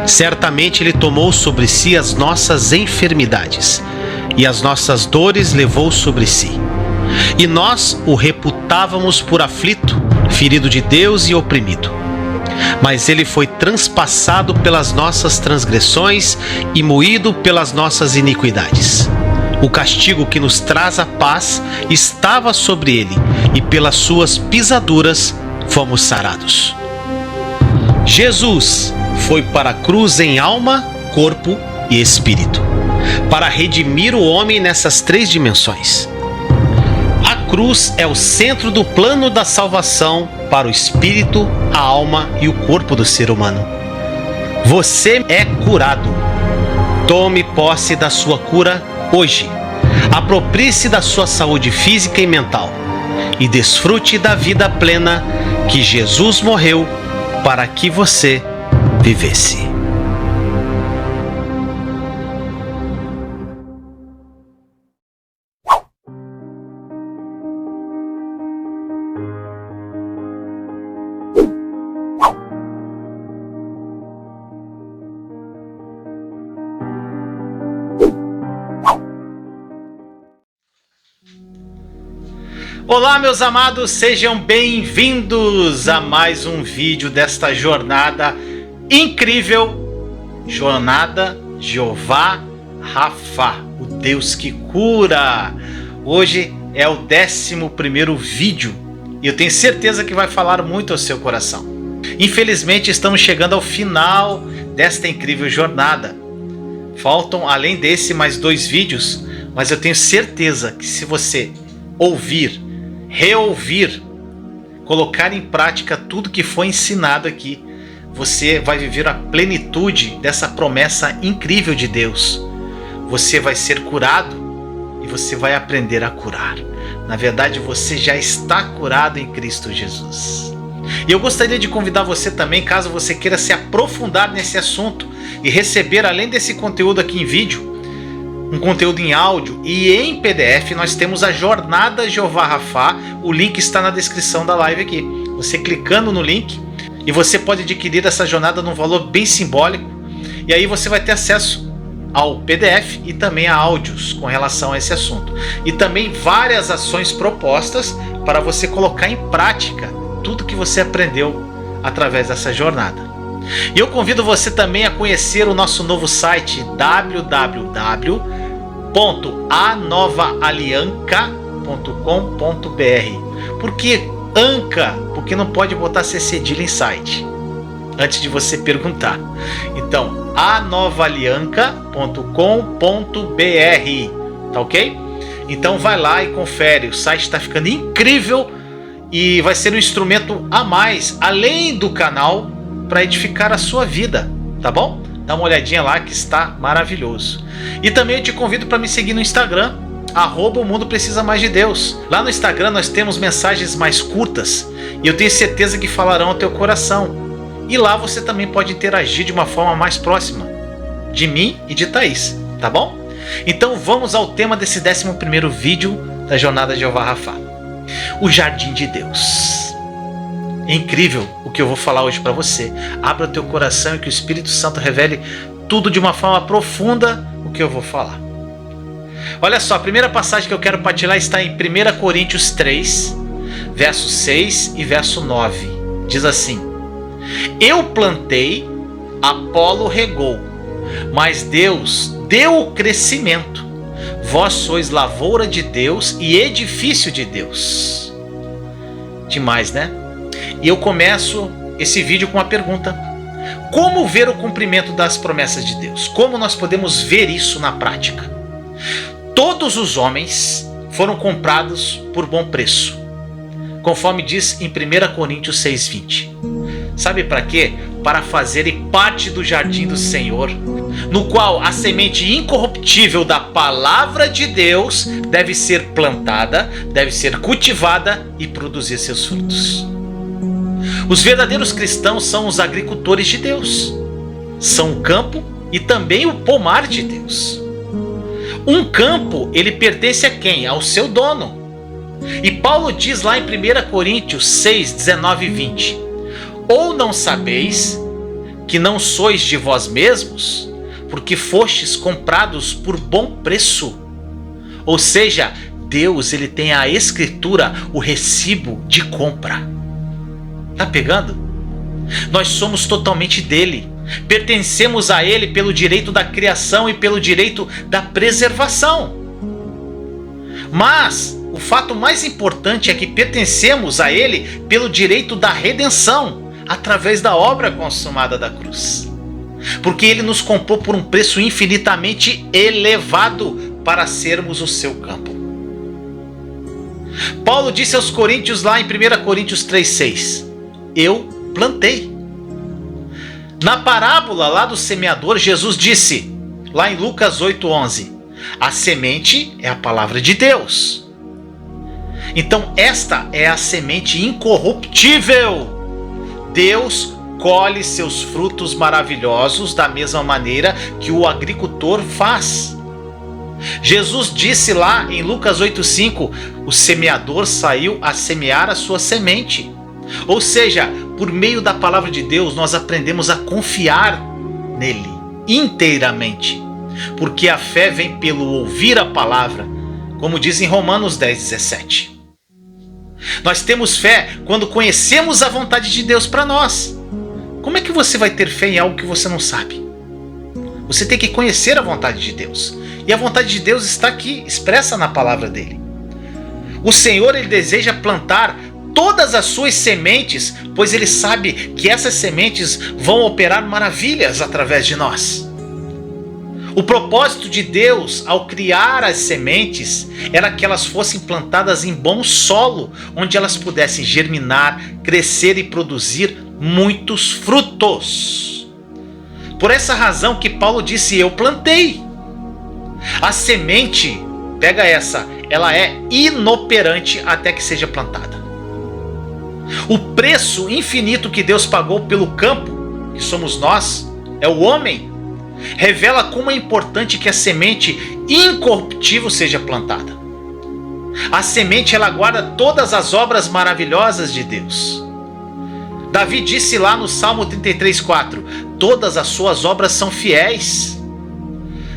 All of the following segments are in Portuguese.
Certamente Ele tomou sobre si as nossas enfermidades e as nossas dores levou sobre si. E nós o reputávamos por aflito, ferido de Deus e oprimido. Mas Ele foi transpassado pelas nossas transgressões e moído pelas nossas iniquidades. O castigo que nos traz a paz estava sobre Ele, e pelas suas pisaduras fomos sarados. Jesus foi para a cruz em alma, corpo e espírito, para redimir o homem nessas três dimensões. A cruz é o centro do plano da salvação para o espírito, a alma e o corpo do ser humano. Você é curado. Tome posse da sua cura hoje. Aproprie-se da sua saúde física e mental e desfrute da vida plena que Jesus morreu para que você vivesse. Olá, meus amados, sejam bem-vindos a mais um vídeo desta jornada incrível, Jornada Jeová Rafa, o Deus que cura. Hoje é o 11º vídeo e eu tenho certeza que vai falar muito ao seu coração. Infelizmente estamos chegando ao final desta incrível jornada. Faltam, além desse, mais 2 vídeos, mas eu tenho certeza que se você ouvir, reouvir, colocar em prática tudo que foi ensinado aqui, você vai viver a plenitude dessa promessa incrível de Deus. Você vai ser curado e você vai aprender a curar. Na verdade, você já está curado em Cristo Jesus. E eu gostaria de convidar você também, caso você queira se aprofundar nesse assunto e receber, além desse conteúdo aqui em vídeo, um conteúdo em áudio e em PDF, nós temos a Jornada Jeová Rafa. O link está na descrição da live aqui. Você clicando no link e você pode adquirir essa jornada num valor bem simbólico. E aí você vai ter acesso ao PDF e também a áudios com relação a esse assunto. E também várias ações propostas para você colocar em prática tudo que você aprendeu através dessa jornada. E eu convido você também a conhecer o nosso novo site www.anovalianca.com.br. Por que Anca? Porque não pode botar C cedilha em site, antes de você perguntar. Então, anovalianca.com.br, tá ok? Então vai lá e confere, o site está ficando incrível e vai ser um instrumento a mais, além do canal, para edificar a sua vida, tá bom? Dá uma olhadinha lá que está maravilhoso. E também eu te convido para me seguir no Instagram, @o mundo precisa mais de Deus. Lá no Instagram nós temos mensagens mais curtas e eu tenho certeza que falarão ao teu coração. E lá você também pode interagir de uma forma mais próxima de mim e de Thaís, tá bom? Então vamos ao tema desse 11º vídeo da Jornada Jeová Rafa. O Jardim de Deus. É incrível o que eu vou falar hoje para você. Abra o teu coração e que o Espírito Santo revele tudo de uma forma profunda o que eu vou falar. Olha só, a primeira passagem que eu quero partilhar está em 1 Coríntios 3, verso 6 e verso 9. Diz assim: Eu plantei, Apolo regou, mas Deus deu o crescimento. Vós sois lavoura de Deus e edifício de Deus. Demais, né? E eu começo esse vídeo com uma pergunta: como ver o cumprimento das promessas de Deus? Como nós podemos ver isso na prática? Todos os homens foram comprados por bom preço, conforme diz em 1 Coríntios 6,20. Sabe para quê? Para fazerem parte do jardim do Senhor, no qual a semente incorruptível da palavra de Deus deve ser plantada, deve ser cultivada e produzir seus frutos. Os verdadeiros cristãos são os agricultores de Deus. São o campo e também o pomar de Deus. Um campo, ele pertence a quem? Ao seu dono. E Paulo diz lá em 1 Coríntios 6, 19 e 20: Ou não sabeis que não sois de vós mesmos, porque fostes comprados por bom preço. Ou seja, Deus, ele tem a escritura, o recibo de compra. Tá pegando? Nós somos totalmente dele. Pertencemos a ele pelo direito da criação e pelo direito da preservação. Mas o fato mais importante é que pertencemos a ele pelo direito da redenção, através da obra consumada da cruz. Porque ele nos comprou por um preço infinitamente elevado para sermos o seu campo. Paulo disse aos Coríntios lá em 1 Coríntios 3,6: eu plantei. Na parábola lá do semeador, Jesus disse, lá em Lucas 8,11: a semente é a palavra de Deus. Então esta é a semente incorruptível. Deus colhe seus frutos maravilhosos da mesma maneira que o agricultor faz. Jesus disse lá em Lucas 8,5: o semeador saiu a semear a sua semente. Ou seja, por meio da palavra de Deus, nós aprendemos a confiar nele inteiramente. Porque a fé vem pelo ouvir a palavra, como diz em Romanos 10,17. Nós temos fé quando conhecemos a vontade de Deus para nós. Como é que você vai ter fé em algo que você não sabe? Você tem que conhecer a vontade de Deus. E a vontade de Deus está aqui, expressa na palavra dele. O Senhor, ele deseja plantar todas as suas sementes, pois ele sabe que essas sementes vão operar maravilhas através de nós. O propósito de Deus ao criar as sementes era que elas fossem plantadas em bom solo, onde elas pudessem germinar, crescer e produzir muitos frutos. Por essa razão que Paulo disse: eu plantei. A semente, pega essa, ela é inoperante até que seja plantada. O preço infinito que Deus pagou pelo campo, que somos nós, é o homem, revela como é importante que a semente incorruptível seja plantada. A semente, ela guarda todas as obras maravilhosas de Deus. Davi disse lá no Salmo 33,4: todas as suas obras são fiéis.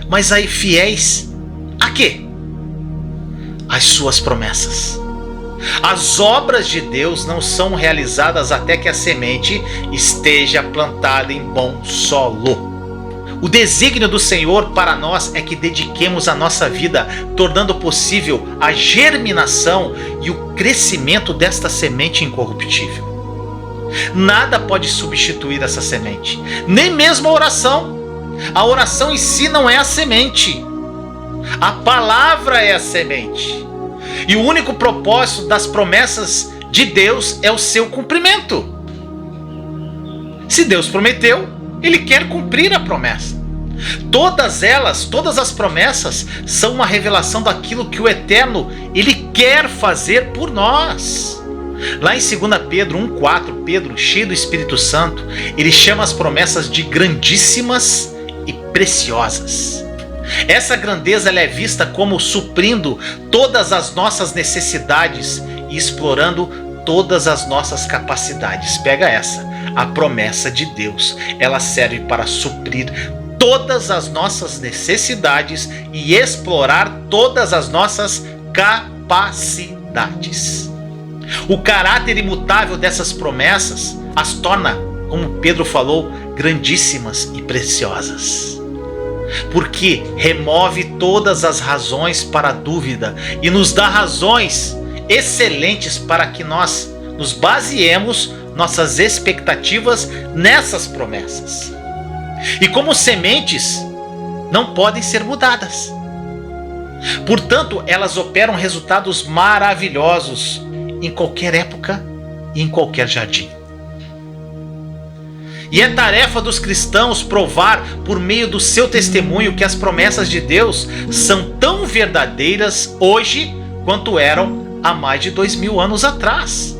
Mas aí, fiéis a quê? As suas promessas. As obras de Deus não são realizadas até que a semente esteja plantada em bom solo. O desígnio do Senhor para nós é que dediquemos a nossa vida, tornando possível a germinação e o crescimento desta semente incorruptível. Nada pode substituir essa semente, nem mesmo a oração. A oração em si não é a semente. A palavra é a semente. E o único propósito das promessas de Deus é o seu cumprimento. Se Deus prometeu, ele quer cumprir a promessa. Todas elas, todas as promessas são uma revelação daquilo que o Eterno, ele quer fazer por nós. Lá em 2 Pedro 1,4, Pedro, cheio do Espírito Santo, ele chama as promessas de grandíssimas e preciosas. Essa grandeza, ela é vista como suprindo todas as nossas necessidades e explorando todas as nossas capacidades. Pega essa, a promessa de Deus, ela serve para suprir todas as nossas necessidades e explorar todas as nossas capacidades. O caráter imutável dessas promessas as torna, como Pedro falou, grandíssimas e preciosas. Porque remove todas as razões para a dúvida e nos dá razões excelentes para que nós nos baseemos nossas expectativas nessas promessas. E como sementes, não podem ser mudadas. Portanto, elas operam resultados maravilhosos em qualquer época e em qualquer jardim. E é tarefa dos cristãos provar por meio do seu testemunho que as promessas de Deus são tão verdadeiras hoje quanto eram há mais de 2000 anos atrás.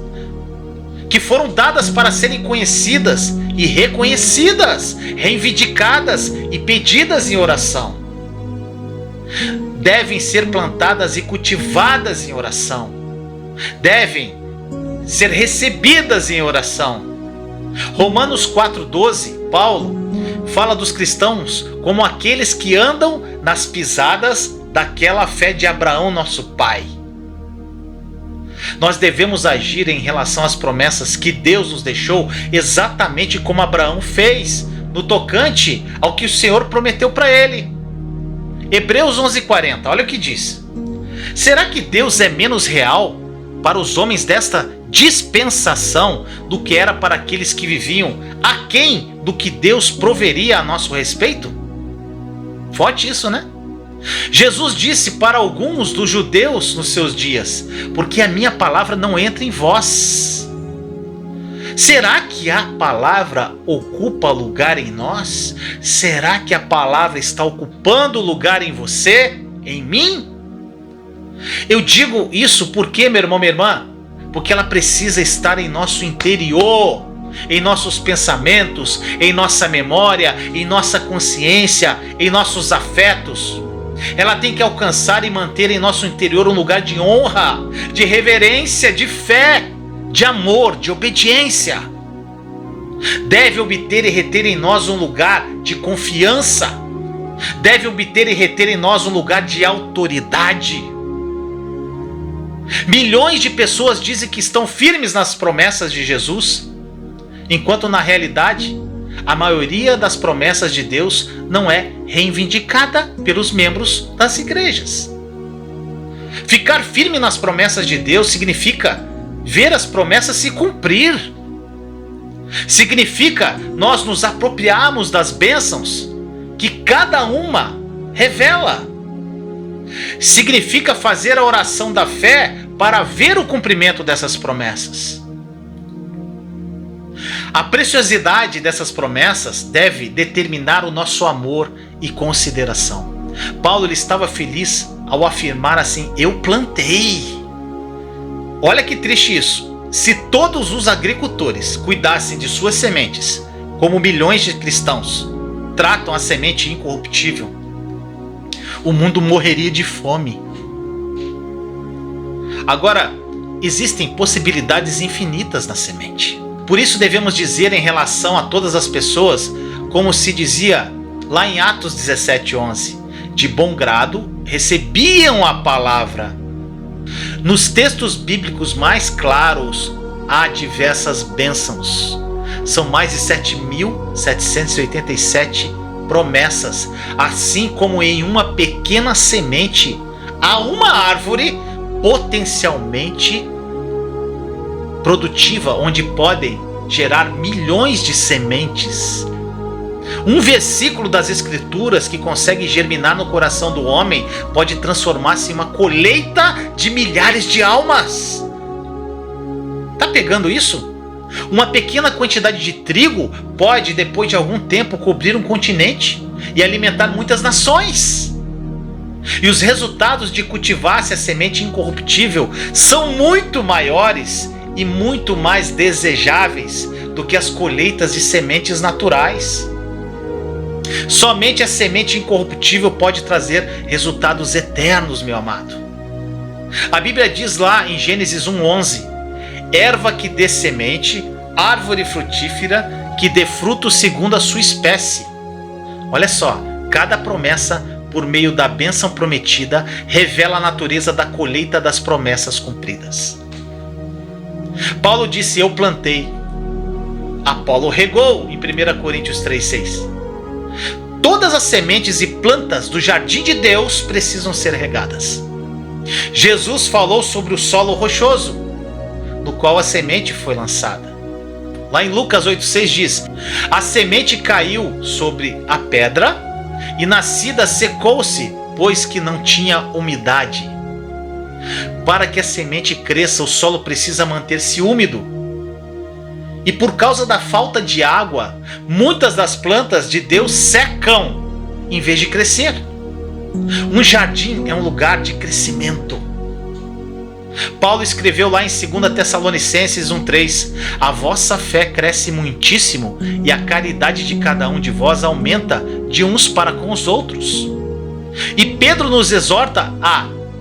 Que foram dadas para serem conhecidas e reconhecidas, reivindicadas e pedidas em oração. Devem ser plantadas e cultivadas em oração. Devem ser recebidas em oração. Romanos 4,12 Paulo fala dos cristãos como aqueles que andam nas pisadas daquela fé de Abraão, nosso pai. Nós devemos agir em relação às promessas que Deus nos deixou exatamente como Abraão fez, no tocante ao que o Senhor prometeu para ele. Hebreus 11:40, olha o que diz. Será que Deus é menos real para os homens desta dispensação do que era para aqueles que viviam aquém do que Deus proveria a nosso respeito? Forte isso, né? Jesus disse para alguns dos judeus nos seus dias: porque a minha palavra não entra em vós. Será que a palavra ocupa lugar em nós? Será que a palavra está ocupando lugar em você, em mim? Eu digo isso porque, meu irmão, minha irmã, porque ela precisa estar em nosso interior, em nossos pensamentos, em nossa memória, em nossa consciência, em nossos afetos. Ela tem que alcançar e manter em nosso interior um lugar de honra, de reverência, de fé, de amor, de obediência. Deve obter e reter em nós um lugar de confiança. Deve obter e reter em nós um lugar de autoridade. Milhões de pessoas dizem que estão firmes nas promessas de Jesus, enquanto na realidade a maioria das promessas de Deus não é reivindicada pelos membros das igrejas. Ficar firme nas promessas de Deus significa ver as promessas se cumprir. Significa nós nos apropriarmos das bênçãos que cada uma revela. Significa fazer a oração da fé para ver o cumprimento dessas promessas. A preciosidade dessas promessas deve determinar o nosso amor e consideração. Paulo ele estava feliz ao afirmar assim: eu plantei. Olha que triste isso. Se todos os agricultores cuidassem de suas sementes, como milhões de cristãos tratam a semente incorruptível, o mundo morreria de fome. Agora, existem possibilidades infinitas na semente. Por isso devemos dizer em relação a todas as pessoas, como se dizia lá em Atos 17:11, de bom grado recebiam a palavra. Nos textos bíblicos mais claros há diversas bênçãos. São mais de 7.787 promessas, assim como em uma pequena semente há uma árvore potencialmente produtiva, onde podem gerar milhões de sementes. Um versículo das Escrituras que consegue germinar no coração do homem pode transformar-se em uma colheita de milhares de almas. Tá pegando isso? Uma pequena quantidade de trigo pode, depois de algum tempo, cobrir um continente e alimentar muitas nações. E os resultados de cultivar-se a semente incorruptível são muito maiores e muito mais desejáveis do que as colheitas de sementes naturais. Somente a semente incorruptível pode trazer resultados eternos, meu amado. A Bíblia diz lá em Gênesis 1:11: erva que dê semente, árvore frutífera que dê fruto segundo a sua espécie. Olha só, cada promessa por meio da bênção prometida revela a natureza da colheita das promessas cumpridas. Paulo disse: eu plantei, Apolo regou, em 1 Coríntios 3:6. Todas as sementes e plantas do jardim de Deus precisam ser regadas. Jesus falou sobre o solo rochoso, no qual a semente foi lançada. Lá em Lucas 8:6 diz: a semente caiu sobre a pedra e nascida secou-se, pois que não tinha umidade. Para que a semente cresça, o solo precisa manter-se úmido. E por causa da falta de água, muitas das plantas de Deus secam em vez de crescer. Um jardim é um lugar de crescimento. Paulo escreveu lá em 2 Tessalonicenses 1:3: a vossa fé cresce muitíssimo e a caridade de cada um de vós aumenta de uns para com os outros. E Pedro nos exorta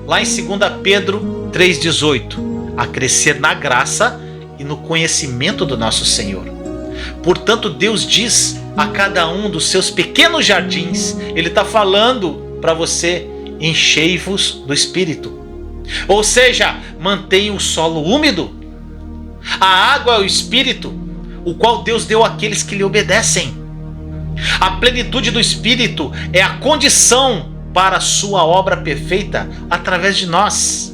lá em 2 Pedro 3:18, a crescer na graça e no conhecimento do nosso Senhor. Portanto, Deus diz a cada um dos seus pequenos jardins, Ele está falando para você: enchei-vos do Espírito. Ou seja, mantenha o solo úmido. A água é o Espírito, o qual Deus deu àqueles que lhe obedecem. A plenitude do Espírito é a condição para a sua obra perfeita através de nós.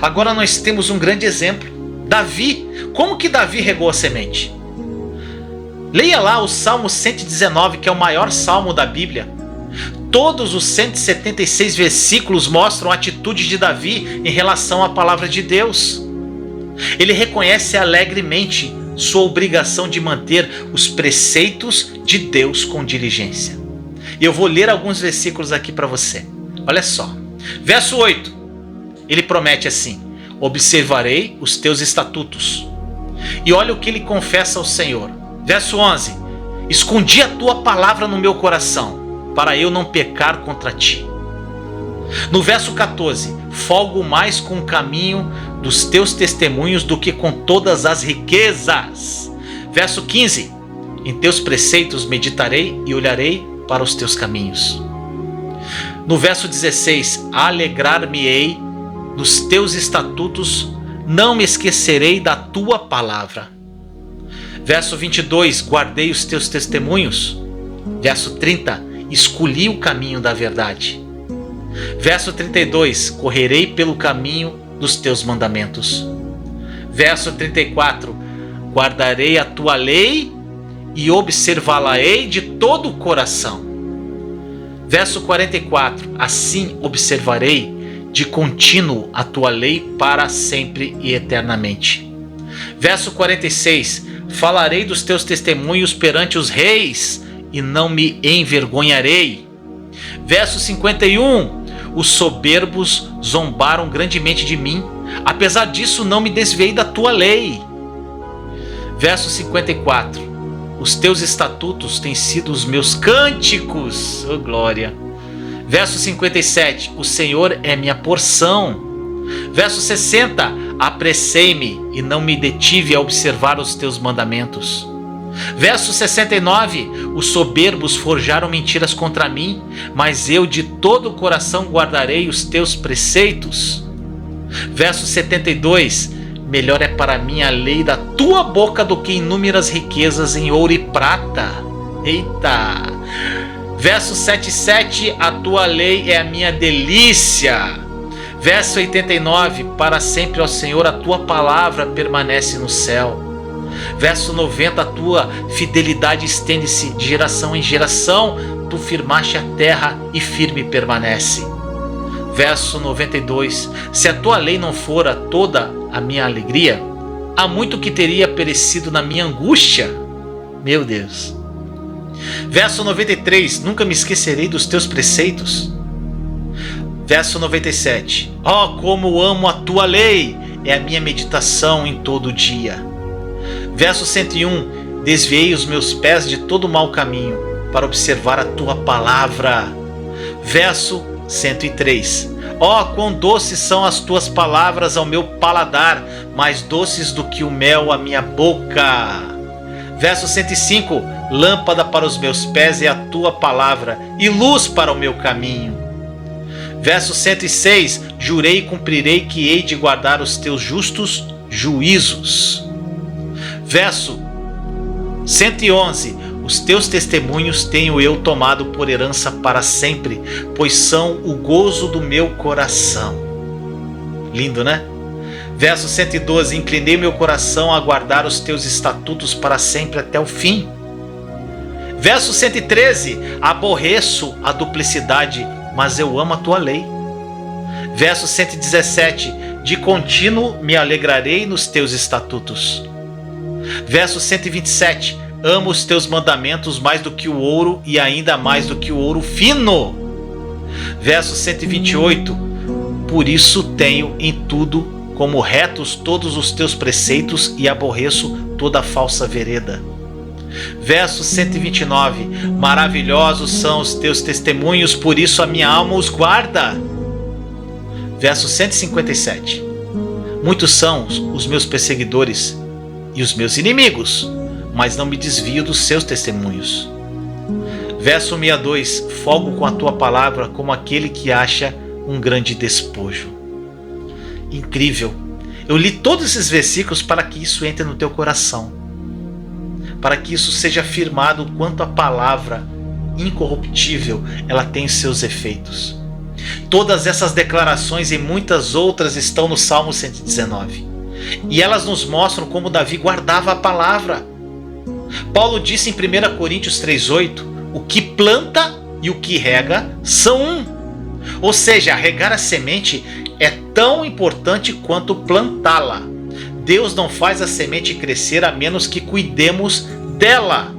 Agora nós temos um grande exemplo. Davi. Como que Davi regou a semente? Leia lá o Salmo 119, que é o maior salmo da Bíblia. Todos os 176 versículos mostram a atitude de Davi em relação à palavra de Deus. Ele reconhece alegremente sua obrigação de manter os preceitos de Deus com diligência. E eu vou ler alguns versículos aqui para você. Olha só. Verso 8. Ele promete assim: observarei os teus estatutos. E olha o que ele confessa ao Senhor. Verso 11. Escondi a tua palavra no meu coração, para eu não pecar contra ti. No verso 14. Folgo mais com o caminho dos teus testemunhos do que com todas as riquezas. Verso 15. Em teus preceitos meditarei e olharei para os teus caminhos. No verso 16. Alegrar-me-ei nos teus estatutos, não me esquecerei da tua palavra. Verso 22, guardei os teus testemunhos. Verso 30, escolhi o caminho da verdade. Verso 32, correrei pelo caminho dos teus mandamentos. Verso 34, guardarei a tua lei e observá-la-ei de todo o coração. Verso 44, assim observarei de contínuo a tua lei para sempre e eternamente. Verso 46, falarei dos teus testemunhos perante os reis e não me envergonharei. Verso 51, os soberbos zombaram grandemente de mim, apesar disso não me desviei da tua lei. Verso 54, os teus estatutos têm sido os meus cânticos, oh glória. Verso 57, o Senhor é minha porção. Verso 60, apressei-me e não me detive a observar os teus mandamentos. Verso 69, os soberbos forjaram mentiras contra mim, mas eu de todo o coração guardarei os teus preceitos. Verso 72, melhor é para mim a lei da tua boca do que inúmeras riquezas em ouro e prata. Eita! Verso 77, a tua lei é a minha delícia. Verso 89, para sempre, ó Senhor, a tua palavra permanece no céu. Verso 90, a tua fidelidade estende-se de geração em geração, tu firmaste a terra e firme permanece. Verso 92, se a tua lei não fora toda a minha alegria, há muito que teria perecido na minha angústia. Meu Deus. Verso 93, nunca me esquecerei dos teus preceitos. Verso 97, ó, como amo a tua lei, é a minha meditação em todo o dia. Verso 101, desviei os meus pés de todo mau caminho, para observar a tua palavra. Verso 103, ó, quão doces são as tuas palavras ao meu paladar, mais doces do que o mel à minha boca. Verso 105, lâmpada para os meus pés é a tua palavra, e luz para o meu caminho. Verso 106, jurei e cumprirei que hei de guardar os teus justos juízos. Verso 111, os teus testemunhos tenho eu tomado por herança para sempre, pois são o gozo do meu coração. Lindo, né? Verso 112, inclinei meu coração a guardar os teus estatutos para sempre até o fim. Verso 113, aborreço a duplicidade, mas eu amo a tua lei. Verso 117, de contínuo me alegrarei nos teus estatutos. Verso 127, amo os teus mandamentos mais do que o ouro e ainda mais do que o ouro fino. Verso 128, por isso tenho em tudo como retos todos os teus preceitos e aborreço toda falsa vereda. Verso 129, maravilhosos são os teus testemunhos, por isso a minha alma os guarda. Verso 157, muitos são os meus perseguidores e os meus inimigos, mas não me desvio dos seus testemunhos. Verso 62, folgo com a tua palavra como aquele que acha um grande despojo. Incrível. Eu li todos esses versículos para que isso entre no teu coração, para que isso seja afirmado quanto a palavra incorruptível ela tem seus efeitos. Todas essas declarações e muitas outras estão no Salmo 119. E elas nos mostram como Davi guardava a palavra. Paulo disse em 1 Coríntios 3,8: o que planta e o que rega são um. Ou seja, regar a semente é tão importante quanto plantá-la. Deus não faz a semente crescer a menos que cuidemos dela.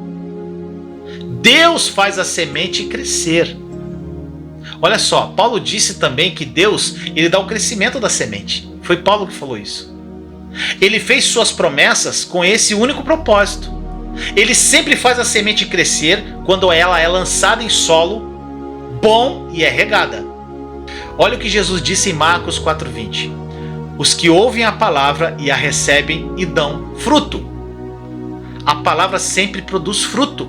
Deus faz a semente crescer. Olha só, Paulo disse também que Deus, ele dá o crescimento da semente. Foi Paulo que falou isso. Ele fez suas promessas com esse único propósito. Ele sempre faz a semente crescer quando ela é lançada em solo bom e é regada. Olha o que Jesus disse em Marcos 4,20. Os que ouvem a palavra e a recebem e dão fruto. A palavra sempre produz fruto.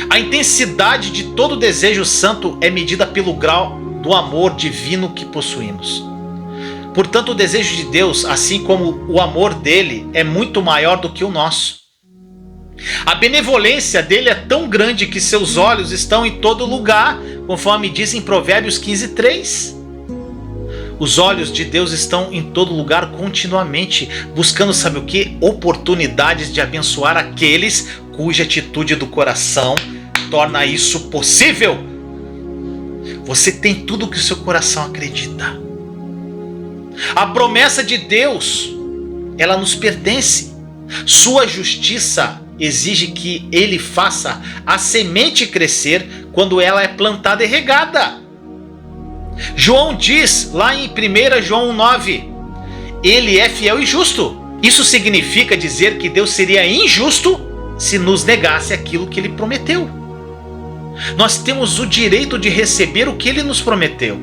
A intensidade de todo desejo santo é medida pelo grau do amor divino que possuímos. Portanto, o desejo de Deus, assim como o amor dele, é muito maior do que o nosso. A benevolência dele é tão grande que seus olhos estão em todo lugar, conforme diz em Provérbios 15:3. Os olhos de Deus estão em todo lugar continuamente, buscando, sabe o que? Oportunidades de abençoar aqueles cuja atitude do coração torna isso possível. Você tem tudo o que o seu coração acredita. A promessa de Deus, ela nos pertence. Sua justiça exige que ele faça a semente crescer quando ela é plantada e regada. João diz lá em 1 João 9, ele é fiel e justo. Isso significa dizer que Deus seria injusto se nos negasse aquilo que ele prometeu. Nós temos o direito de receber o que ele nos prometeu.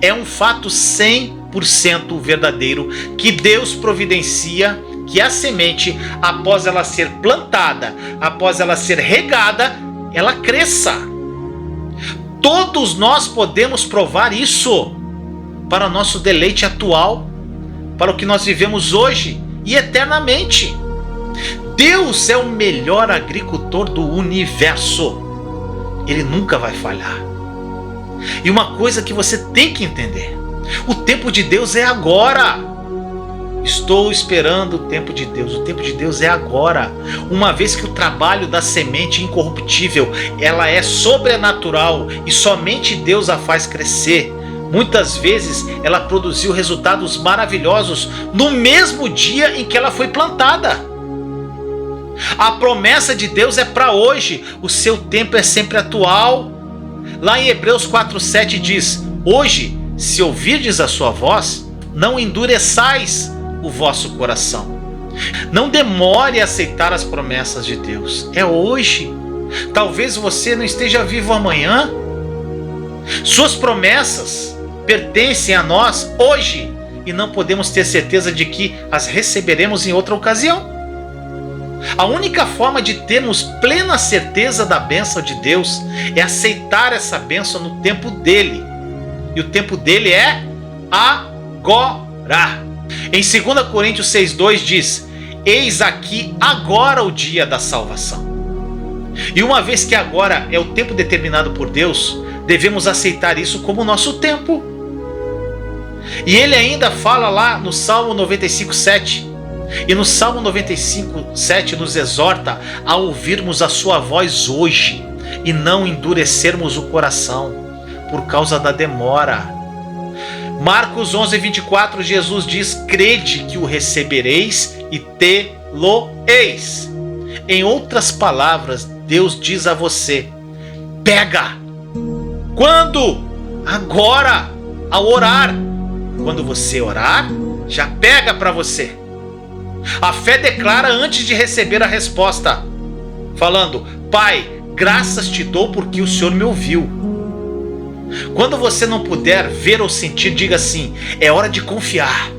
É um fato 100% verdadeiro que Deus providencia que a semente, após ela ser plantada, após ela ser regada, ela cresça. Todos nós podemos provar isso para nosso deleite atual, para o que nós vivemos hoje e eternamente. Deus é o melhor agricultor do universo. Ele nunca vai falhar. E uma coisa que você tem que entender: o tempo de Deus é agora. Estou esperando o tempo de Deus. O tempo de Deus é agora. Uma vez que o trabalho da semente incorruptível, ela é sobrenatural e somente Deus a faz crescer. Muitas vezes ela produziu resultados maravilhosos no mesmo dia em que ela foi plantada. A promessa de Deus é para hoje. O seu tempo é sempre atual. Lá em Hebreus 4:7 diz: hoje, se ouvirdes a sua voz, não endureçais o vosso coração. Não demore a aceitar as promessas de Deus. É hoje. Talvez você não esteja vivo amanhã. Suas promessas pertencem a nós hoje e não podemos ter certeza de que as receberemos em outra ocasião. A única forma de termos plena certeza da bênção de Deus é aceitar essa bênção no tempo dele. E o tempo dele é agora. Em 2 Coríntios 6,2 diz: eis aqui agora o dia da salvação. E uma vez que agora é o tempo determinado por Deus, devemos aceitar isso como nosso tempo. E ele ainda fala lá no Salmo 95:7. E no Salmo 95:7 nos exorta a ouvirmos a sua voz hoje e não endurecermos o coração por causa da demora. Marcos 11:24, Jesus diz: crede que o recebereis e tê-lo-eis. Em outras palavras, Deus diz a você: pega. Quando? Agora, ao orar. Quando você orar, já pega para você. A fé declara antes de receber a resposta, falando: Pai, graças te dou porque o Senhor me ouviu. Quando você não puder ver ou sentir, diga assim: é hora de confiar.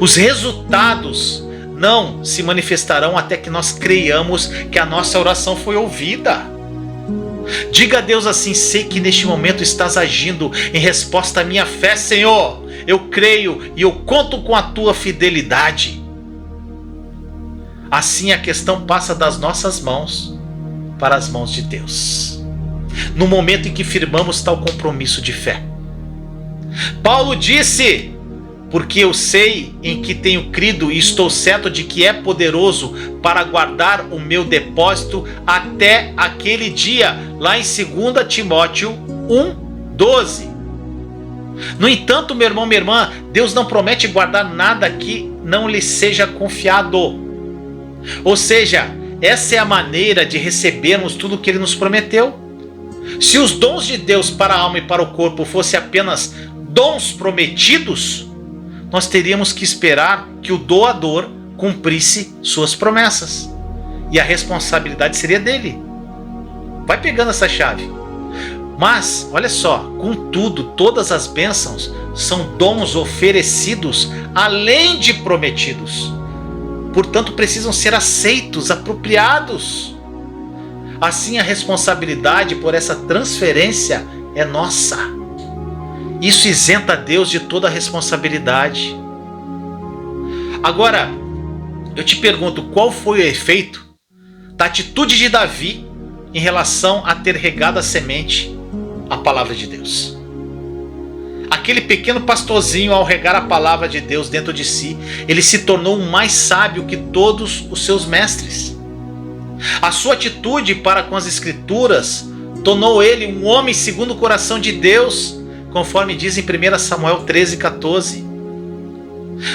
Os resultados não se manifestarão até que nós creiamos que a nossa oração foi ouvida. Diga a Deus assim: sei que neste momento estás agindo em resposta à minha fé, Senhor. Eu creio e eu conto com a tua fidelidade. Assim a questão passa das nossas mãos para as mãos de Deus, no momento em que firmamos tal compromisso de fé. Paulo disse: porque eu sei em que tenho crido e estou certo de que é poderoso para guardar o meu depósito até aquele dia, lá em 2 Timóteo 1:12. No entanto, meu irmão, minha irmã, Deus não promete guardar nada que não lhe seja confiado. Ou seja, essa é a maneira de recebermos tudo o que Ele nos prometeu. Se os dons de Deus para a alma e para o corpo fossem apenas dons prometidos, nós teríamos que esperar que o doador cumprisse suas promessas. E a responsabilidade seria dele. Vai pegando essa chave. Mas, olha só, contudo, todas as bênçãos são dons oferecidos além de prometidos. Portanto, precisam ser aceitos, apropriados. Assim, a responsabilidade por essa transferência é nossa. Isso isenta Deus de toda a responsabilidade. Agora, eu te pergunto, qual foi o efeito da atitude de Davi em relação a ter regado a semente, a palavra de Deus? Aquele pequeno pastorzinho, ao regar a palavra de Deus dentro de si, ele se tornou mais sábio que todos os seus mestres. A sua atitude para com as escrituras tornou ele um homem segundo o coração de Deus, conforme diz em 1 Samuel 13:14.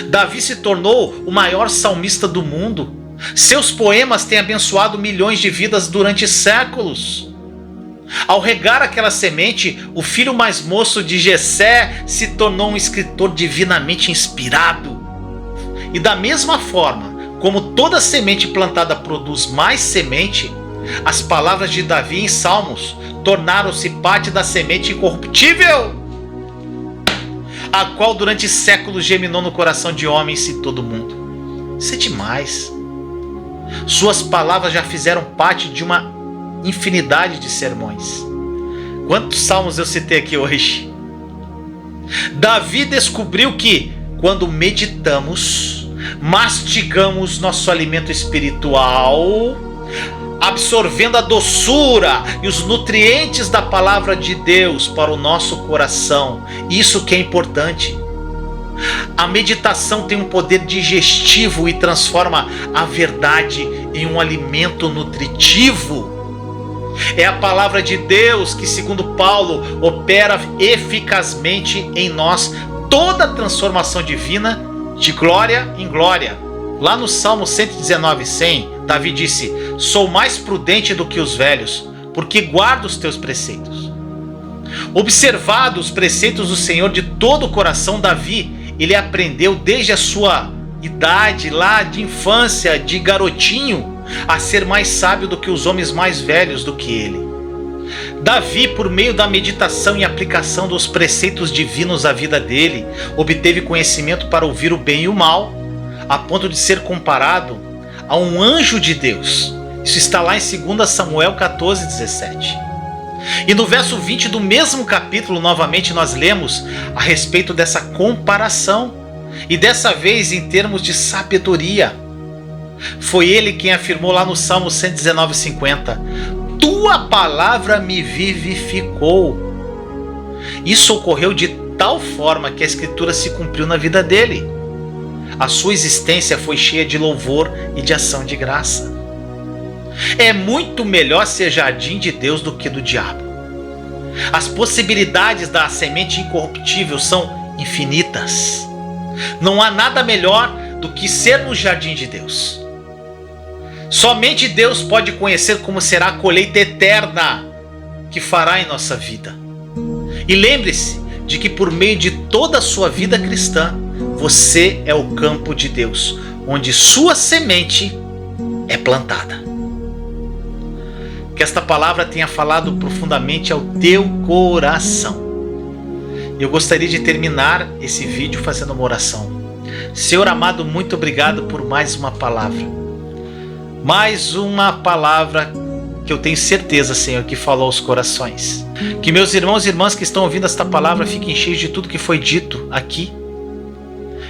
Davi se tornou o maior salmista do mundo. Seus poemas têm abençoado milhões de vidas durante séculos. Ao regar aquela semente, o filho mais moço de Jessé se tornou um escritor divinamente inspirado. E da mesma forma como toda semente plantada produz mais semente, as palavras de Davi em Salmos tornaram-se parte da semente incorruptível, a qual durante séculos germinou no coração de homens e todo mundo. Isso é demais. Suas palavras já fizeram parte de uma infinidade de sermões. Quantos salmos eu citei aqui hoje? Davi descobriu que, quando meditamos, mastigamos nosso alimento espiritual, absorvendo a doçura e os nutrientes da palavra de Deus para o nosso coração. Isso que é importante. A meditação tem um poder digestivo e transforma a verdade em um alimento nutritivo. É a palavra de Deus que, segundo Paulo, opera eficazmente em nós toda a transformação divina de glória em glória. Lá no Salmo 119:100, Davi disse: sou mais prudente do que os velhos, porque guardo os teus preceitos. Observado os preceitos do Senhor de todo o coração, Davi, ele aprendeu desde a sua idade, lá de infância, de garotinho, a ser mais sábio do que os homens mais velhos do que ele. Davi, por meio da meditação e aplicação dos preceitos divinos à vida dele, obteve conhecimento para ouvir o bem e o mal, a ponto de ser comparado a um anjo de Deus. Isso está lá em 2 Samuel 14:17. E no verso 20 do mesmo capítulo, novamente nós lemos a respeito dessa comparação, e dessa vez em termos de sabedoria. Foi ele quem afirmou lá no Salmo 119:50: tua palavra me vivificou. Isso ocorreu de tal forma que a escritura se cumpriu na vida dele. A sua existência foi cheia de louvor e de ação de graça. É muito melhor ser jardim de Deus do que do diabo. As possibilidades da semente incorruptível são infinitas. Não há nada melhor do que ser no jardim de Deus. Somente Deus pode conhecer como será a colheita eterna que fará em nossa vida. E lembre-se de que por meio de toda a sua vida cristã, você é o campo de Deus, onde sua semente é plantada. Que esta palavra tenha falado profundamente ao teu coração. Eu gostaria de terminar esse vídeo fazendo uma oração. Senhor amado, muito obrigado por mais uma palavra. Mais uma palavra que eu tenho certeza, Senhor, que falou aos corações. Que meus irmãos e irmãs que estão ouvindo esta palavra fiquem cheios de tudo que foi dito aqui.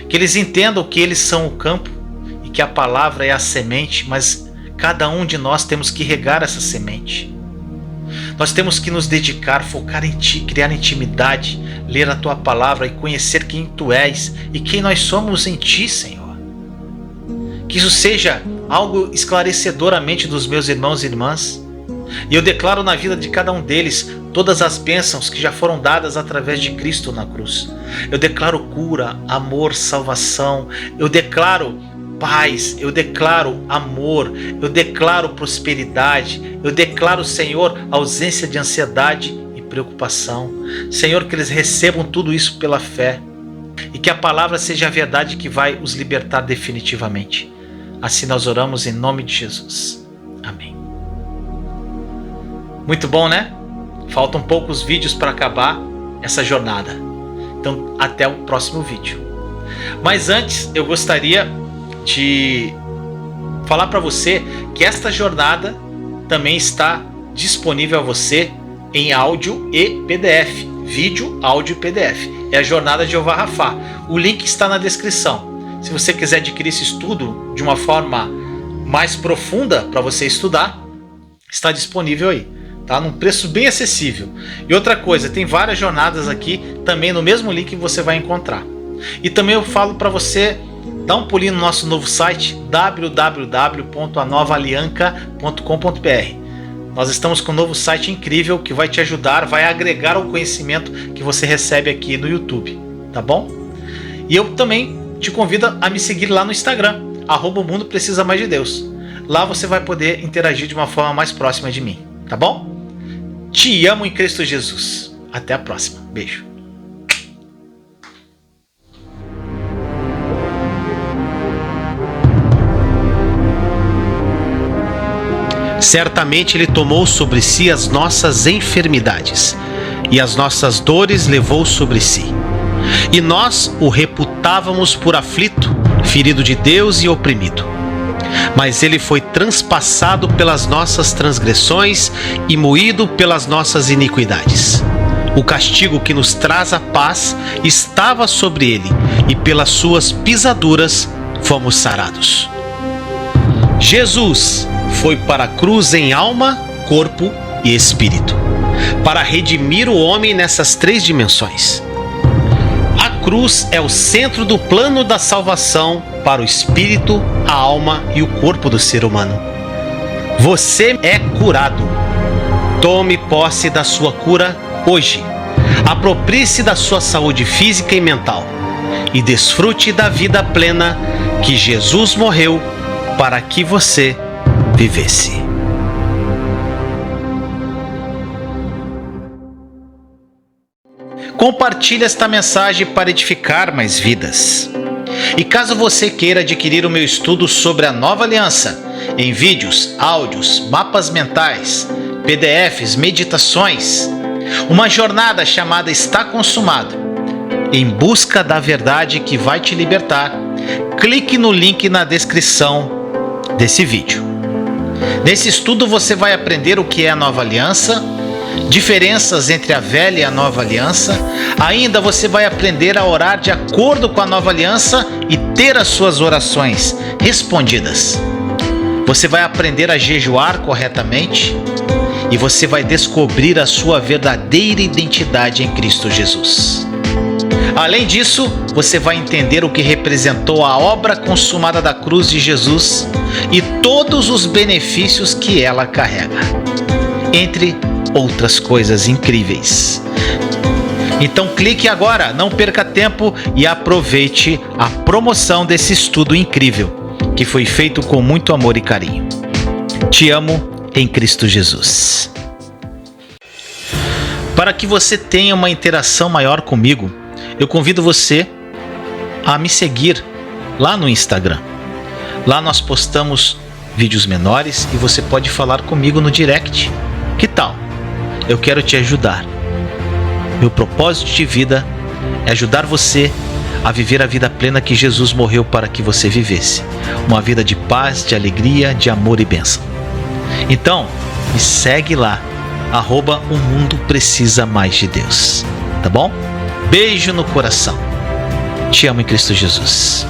Que eles entendam que eles são o campo e que a palavra é a semente, mas cada um de nós temos que regar essa semente. Nós temos que nos dedicar, focar em Ti, criar intimidade, ler a Tua palavra e conhecer quem Tu és e quem nós somos em Ti, Senhor. Que isso seja algo esclarecedor à mente dos meus irmãos e irmãs. E eu declaro na vida de cada um deles todas as bênçãos que já foram dadas através de Cristo na cruz. Eu declaro cura, amor, salvação. Eu declaro paz, eu declaro amor, eu declaro prosperidade, eu declaro, Senhor, ausência de ansiedade e preocupação. Senhor, que eles recebam tudo isso pela fé e que a palavra seja a verdade que vai os libertar definitivamente. Assim nós oramos em nome de Jesus. Amém. Muito bom, né? Faltam poucos vídeos para acabar essa jornada. Então, até o próximo vídeo. Mas antes, eu gostaria de falar para você que esta jornada também está disponível a você em áudio e PDF. Vídeo, áudio e PDF. É a Jornada de Jeová Rafá. O link está na descrição. Se você quiser adquirir esse estudo de uma forma mais profunda para você estudar, está disponível aí. Tá? Num preço bem acessível. E outra coisa, tem várias jornadas aqui também no mesmo link que você vai encontrar. E também eu falo para você dar um pulinho no nosso novo site www.anovalianca.com.br. Nós estamos com um novo site incrível que vai te ajudar, vai agregar ao conhecimento que você recebe aqui no YouTube, tá bom? E eu também te convido a me seguir lá no Instagram, @o mundo precisa mais de Deus. Lá você vai poder interagir de uma forma mais próxima de mim, tá bom? Te amo em Cristo Jesus. Até a próxima. Beijo. Certamente Ele tomou sobre si as nossas enfermidades, e as nossas dores levou sobre si. E nós o reputávamos por aflito, ferido de Deus e oprimido. Mas Ele foi transpassado pelas nossas transgressões e moído pelas nossas iniquidades. O castigo que nos traz a paz estava sobre Ele, e pelas suas pisaduras fomos sarados. Jesus foi para a cruz em alma, corpo e espírito, para redimir o homem nessas três dimensões. A cruz é o centro do plano da salvação para o espírito, a alma e o corpo do ser humano. Você é curado. Tome posse da sua cura hoje. Aproprie-se da sua saúde física e mental e desfrute da vida plena que Jesus morreu para que você vivesse. Compartilhe esta mensagem para edificar mais vidas. E caso você queira adquirir o meu estudo sobre a Nova Aliança, em vídeos, áudios, mapas mentais, PDFs, meditações, uma jornada chamada Está Consumado, em busca da verdade que vai te libertar, clique no link na descrição desse vídeo. Nesse estudo você vai aprender o que é a Nova Aliança, diferenças entre a Velha e a Nova Aliança. Ainda você vai aprender a orar de acordo com a Nova Aliança e ter as suas orações respondidas. Você vai aprender a jejuar corretamente e você vai descobrir a sua verdadeira identidade em Cristo Jesus. Além disso, você vai entender o que representou a obra consumada da cruz de Jesus e todos os benefícios que ela carrega, entre outras coisas incríveis. Então clique agora, não perca tempo e aproveite a promoção desse estudo incrível, que foi feito com muito amor e carinho. Te amo em Cristo Jesus. Para que você tenha uma interação maior comigo, eu convido você a me seguir lá no Instagram. Lá nós postamos vídeos menores e você pode falar comigo no direct. Que tal? Eu quero te ajudar. Meu propósito de vida é ajudar você a viver a vida plena que Jesus morreu para que você vivesse. Uma vida de paz, de alegria, de amor e bênção. Então, me segue lá, @o mundo precisa mais de Deus. Tá bom? Beijo no coração. Te amo em Cristo Jesus.